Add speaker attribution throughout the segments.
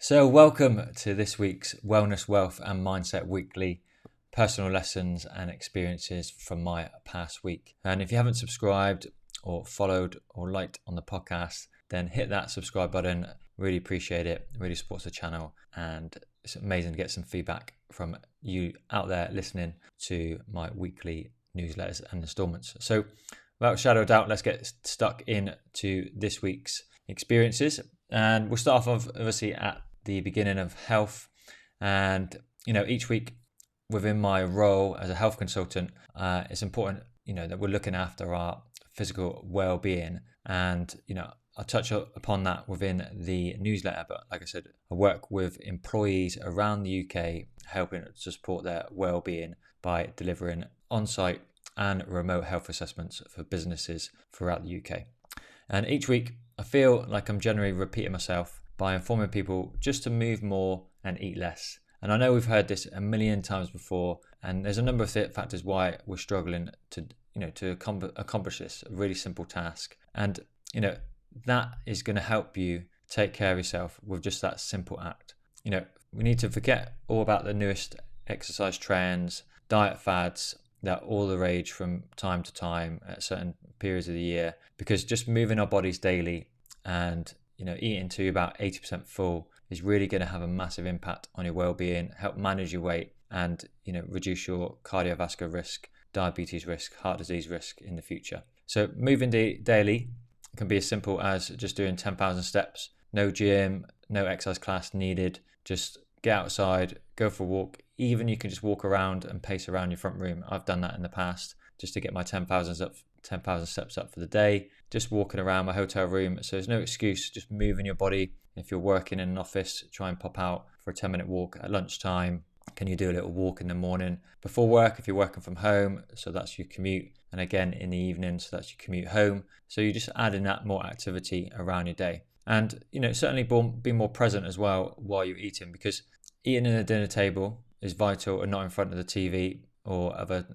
Speaker 1: So, welcome to this week's Wellness, Wealth and Mindset Weekly personal lessons and experiences from my past week. And if you haven't subscribed or followed or liked on the podcast, then hit that subscribe button. Really appreciate it. It really supports the channel. And it's amazing to get some feedback from you out there listening to my weekly newsletters and installments. So, without a shadow of doubt, let's get stuck into this week's experiences. And we'll start off obviously at the beginning of health. And each week within my role as a health consultant, it's important that we're looking after our physical well-being. And I'll touch upon that within the newsletter, but like I said, I work with employees around the UK helping to support their well-being by delivering on-site and remote health assessments for businesses throughout the UK. And each week I feel like I'm generally repeating myself by informing people just to move more and eat less. And I know we've heard this a million times before, and there's a number of factors why we're struggling to accomplish this really simple task. And that is going to help you take care of yourself with just that simple act. We need to forget all about the newest exercise trends, diet fads that all the rage from time to time at certain periods of the year, because just moving our bodies daily and eating to about 80% full is really going to have a massive impact on your well-being, help manage your weight, and reduce your cardiovascular risk, diabetes risk, heart disease risk in the future. So moving daily can be as simple as just doing 10,000 steps, no gym, no exercise class needed. Just get outside, go for a walk. Even you can just walk around and pace around your front room. I've done that in the past just to get my 10,000 steps up for the day, just walking around my hotel room. So there's no excuse, just moving your body. If you're working in an office, try and pop out for a 10-minute walk at lunchtime. Can you do a little walk in the morning before work if you're working from home? So that's your commute. And again in the evening, so that's your commute home. So you just add in that more activity around your day. And certainly be more present as well while you're eating, because eating at a dinner table is vital and not in front of the TV or other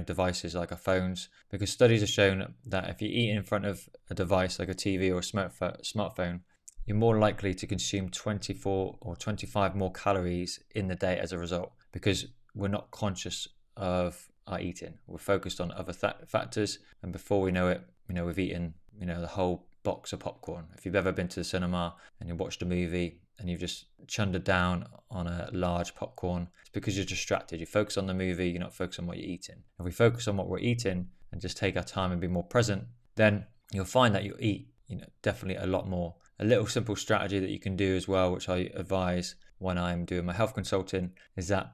Speaker 1: devices like our phones, because studies have shown that if you eat in front of a device like a TV or a smartphone, you're more likely to consume 24 or 25 more calories in the day as a result, because we're not conscious of our eating. We're focused on other factors, and before we know it, we've eaten the whole box of popcorn. If you've ever been to the cinema and you watched a movie and you've just chundered down on a large popcorn, it's because you're distracted. You focus on the movie, you're not focused on what you're eating. If we focus on what we're eating and just take our time and be more present, then you'll find that you'll eat definitely a lot more. A little simple strategy that you can do as well, which I advise when I'm doing my health consulting, is that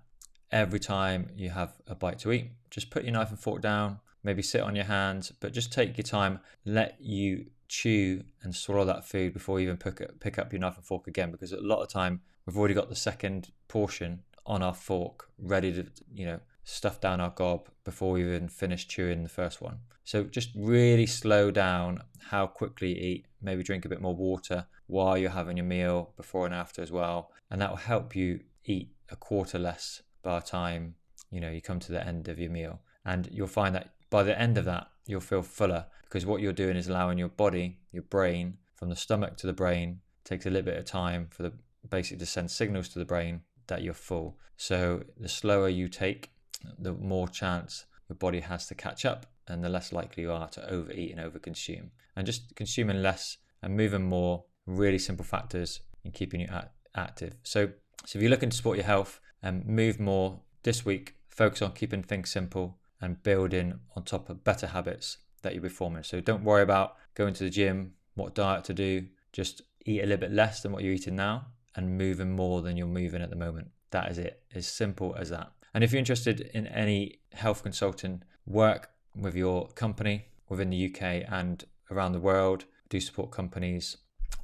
Speaker 1: every time you have a bite to eat, just put your knife and fork down, maybe sit on your hands, but just take your time, let you chew and swallow that food before you even pick up your knife and fork again, because a lot of time we've already got the second portion on our fork ready to stuff down our gob before we even finish chewing the first one. So just really slow down how quickly you eat, maybe drink a bit more water while you're having your meal, before and after as well, and that will help you eat a quarter less by the time you come to the end of your meal. And you'll find that by the end of that you'll feel fuller, because what you're doing is allowing your body, your brain, from the stomach to the brain, takes a little bit of time for the basically to send signals to the brain that you're full. So the slower you take, the more chance your body has to catch up, and the less likely you are to overeat and overconsume. And just consuming less and moving more, really simple factors in keeping you active. So if you're looking to support your health and move more this week, focus on keeping things simple and building on top of better habits that you'll be forming. So don't worry about going to the gym, what diet to do. Just eat a little bit less than what you're eating now and moving more than you're moving at the moment. That is it. As simple as that. And if you're interested in any health consulting work with your company within the UK and around the world, I do support companies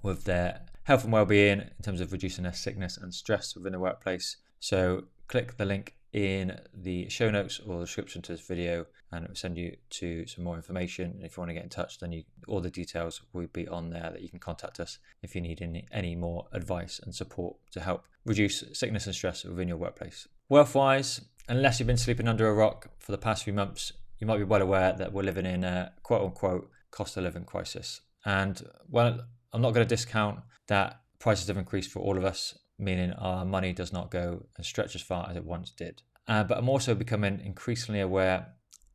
Speaker 1: with their health and well-being in terms of reducing their sickness and stress within the workplace. So click the link in the show notes or the description to this video, and it will send you to some more information. And if you want to get in touch, then all the details will be on there that you can contact us if you need any more advice and support to help reduce sickness and stress within your workplace. Wealth-wise, unless you've been sleeping under a rock for the past few months, you might be well aware that we're living in a quote-unquote cost of living crisis. And well, I'm not going to discount that prices have increased for all of us. meaning our money does not go and stretch as far as it once did. But I'm also becoming increasingly aware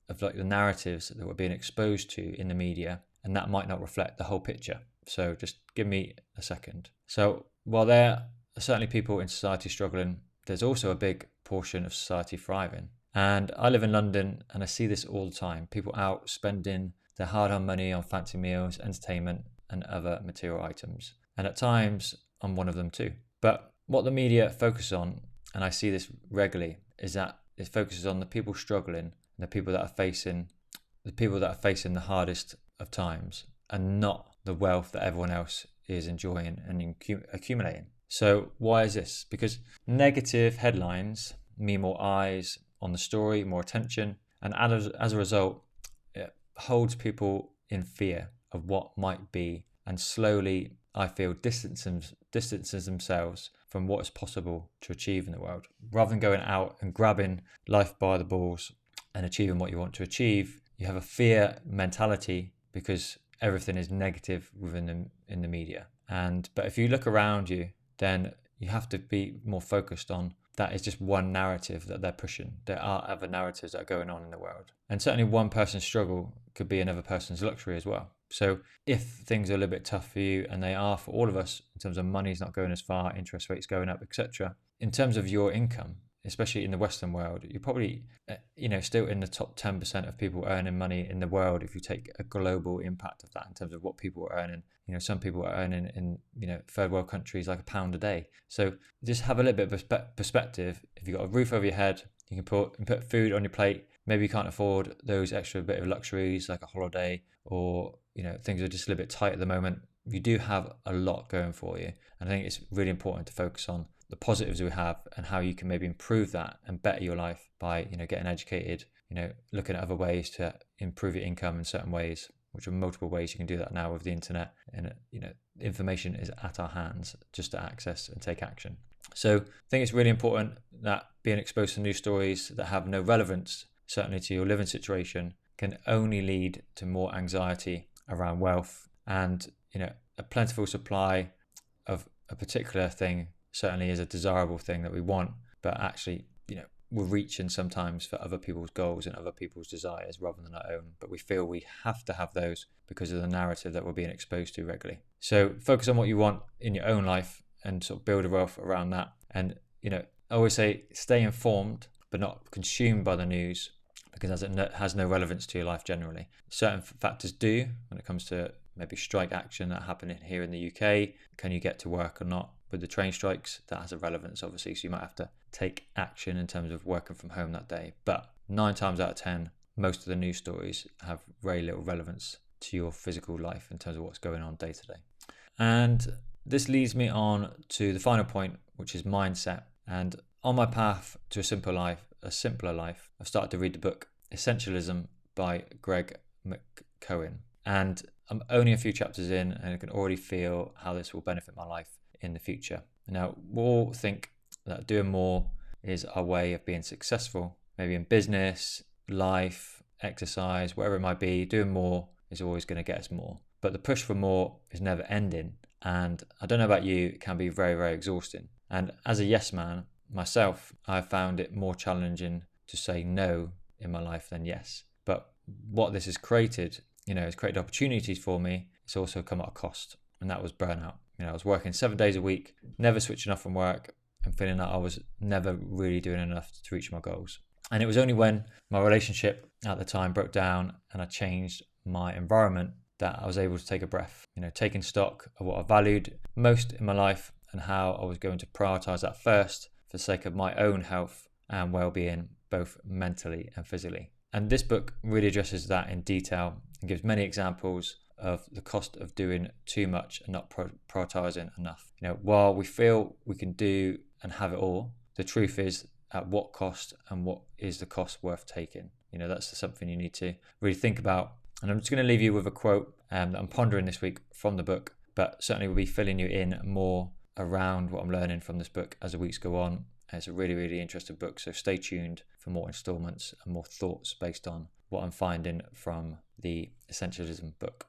Speaker 1: of like the narratives that we're being exposed to in the media, and that might not reflect the whole picture. So just give me a second. So while there are certainly people in society struggling, there's also a big portion of society thriving. And I live in London and I see this all the time. People out spending their hard-earned money on fancy meals, entertainment, and other material items. And at times, I'm one of them too. But what the media focuses on, and I see this regularly, is that it focuses on the people struggling, the people that are facing the hardest of times, and not the wealth that everyone else is enjoying and accumulating. So why is this? Because negative headlines mean more eyes on the story, more attention, and as a result, it holds people in fear of what might be, and slowly, I feel, distances themselves from what is possible to achieve in the world. Rather than going out and grabbing life by the balls and achieving what you want to achieve, you have a fear mentality because everything is negative in the media. But if you look around you, then you have to be more focused on that is just one narrative that they're pushing. There are other narratives that are going on in the world. And certainly one person's struggle could be another person's luxury as well. So if things are a little bit tough for you, and they are for all of us in terms of money's not going as far, interest rates going up, etc., in terms of your income, especially in the Western world, you're probably still in the top 10% of people earning money in the world if you take a global impact of that in terms of what people are earning. Some people are earning in third world countries like £1 a day. So just have a little bit of perspective. If you've got a roof over your head, you can put food on your plate. Maybe you can't afford those extra bit of luxuries like a holiday, or things are just a little bit tight at the moment. You do have a lot going for you, and I think it's really important to focus on the positives we have and how you can maybe improve that and better your life by getting educated, looking at other ways to improve your income in certain ways, which are multiple ways you can do that now with the internet. And information is at our hands just to access and take action. So I think it's really important that being exposed to news stories that have no relevance, certainly to your living situation, can only lead to more anxiety around wealth. And a plentiful supply of a particular thing certainly is a desirable thing that we want, but actually we're reaching sometimes for other people's goals and other people's desires rather than our own, but we feel we have to have those because of the narrative that we're being exposed to regularly. So focus on what you want in your own life and sort of build a wealth around that. And I always say stay informed but not consumed by the news, because it has no relevance to your life generally. Certain factors do when it comes to maybe strike action that happened here in the UK. Can you get to work or not? With the train strikes, that has a relevance, obviously, so you might have to take action in terms of working from home that day. But 9 times out of 10, most of the news stories have very little relevance to your physical life in terms of what's going on day to day. And this leads me on to the final point, which is mindset. And on my path to a simpler life, I've started to read the book Essentialism by Greg McKeown. And I'm only a few chapters in, and I can already feel how this will benefit my life in the future. Now, we all think that doing more is our way of being successful, maybe in business, life, exercise, whatever it might be. Doing more is always going to get us more. But the push for more is never ending. And I don't know about you, it can be very, very exhausting. And as a yes man myself, I've found it more challenging to say no in my life than yes. But what this has created, has created opportunities for me. It's also come at a cost, and that was burnout. I was working 7 days a week, never switching off from work, and feeling that I was never really doing enough to reach my goals. And it was only when my relationship at the time broke down and I changed my environment that I was able to take a breath, taking stock of what I valued most in my life and how I was going to prioritize that first for the sake of my own health and well-being, both mentally and physically. And this book really addresses that in detail and gives many examples of the cost of doing too much and not prioritizing enough. While we feel we can do and have it all, the truth is at what cost, and what is the cost worth taking? That's something you need to really think about. And I'm just going to leave you with a quote that I'm pondering this week from the book, but certainly we'll be filling you in more around what I'm learning from this book as the weeks go on. It's a really, really interesting book, so stay tuned for more installments and more thoughts based on what I'm finding from the Essentialism book.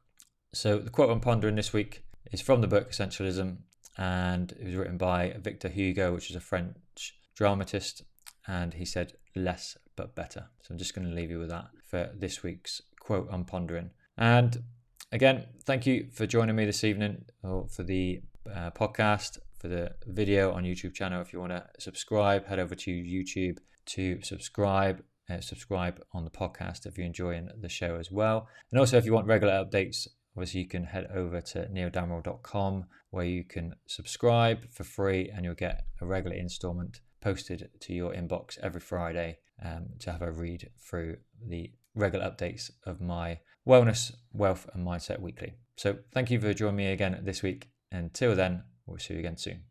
Speaker 1: So the quote I'm pondering this week is from the book Essentialism, and it was written by Victor Hugo, which is a French dramatist, and he said, "Less but better." So I'm just going to leave you with that for this week's quote I'm pondering. And again, thank you for joining me this evening, or for the podcast, for the video on YouTube channel. If you want to subscribe, head over to YouTube to subscribe. Subscribe on the podcast if you're enjoying the show as well. And also, if you want regular updates, obviously you can head over to neildamerel.com, where you can subscribe for free and you'll get a regular installment posted to your inbox every Friday to have a read through the regular updates of my Wellness, Wealth and Mindset Weekly. So thank you for joining me again this week. Until then, we'll see you again soon.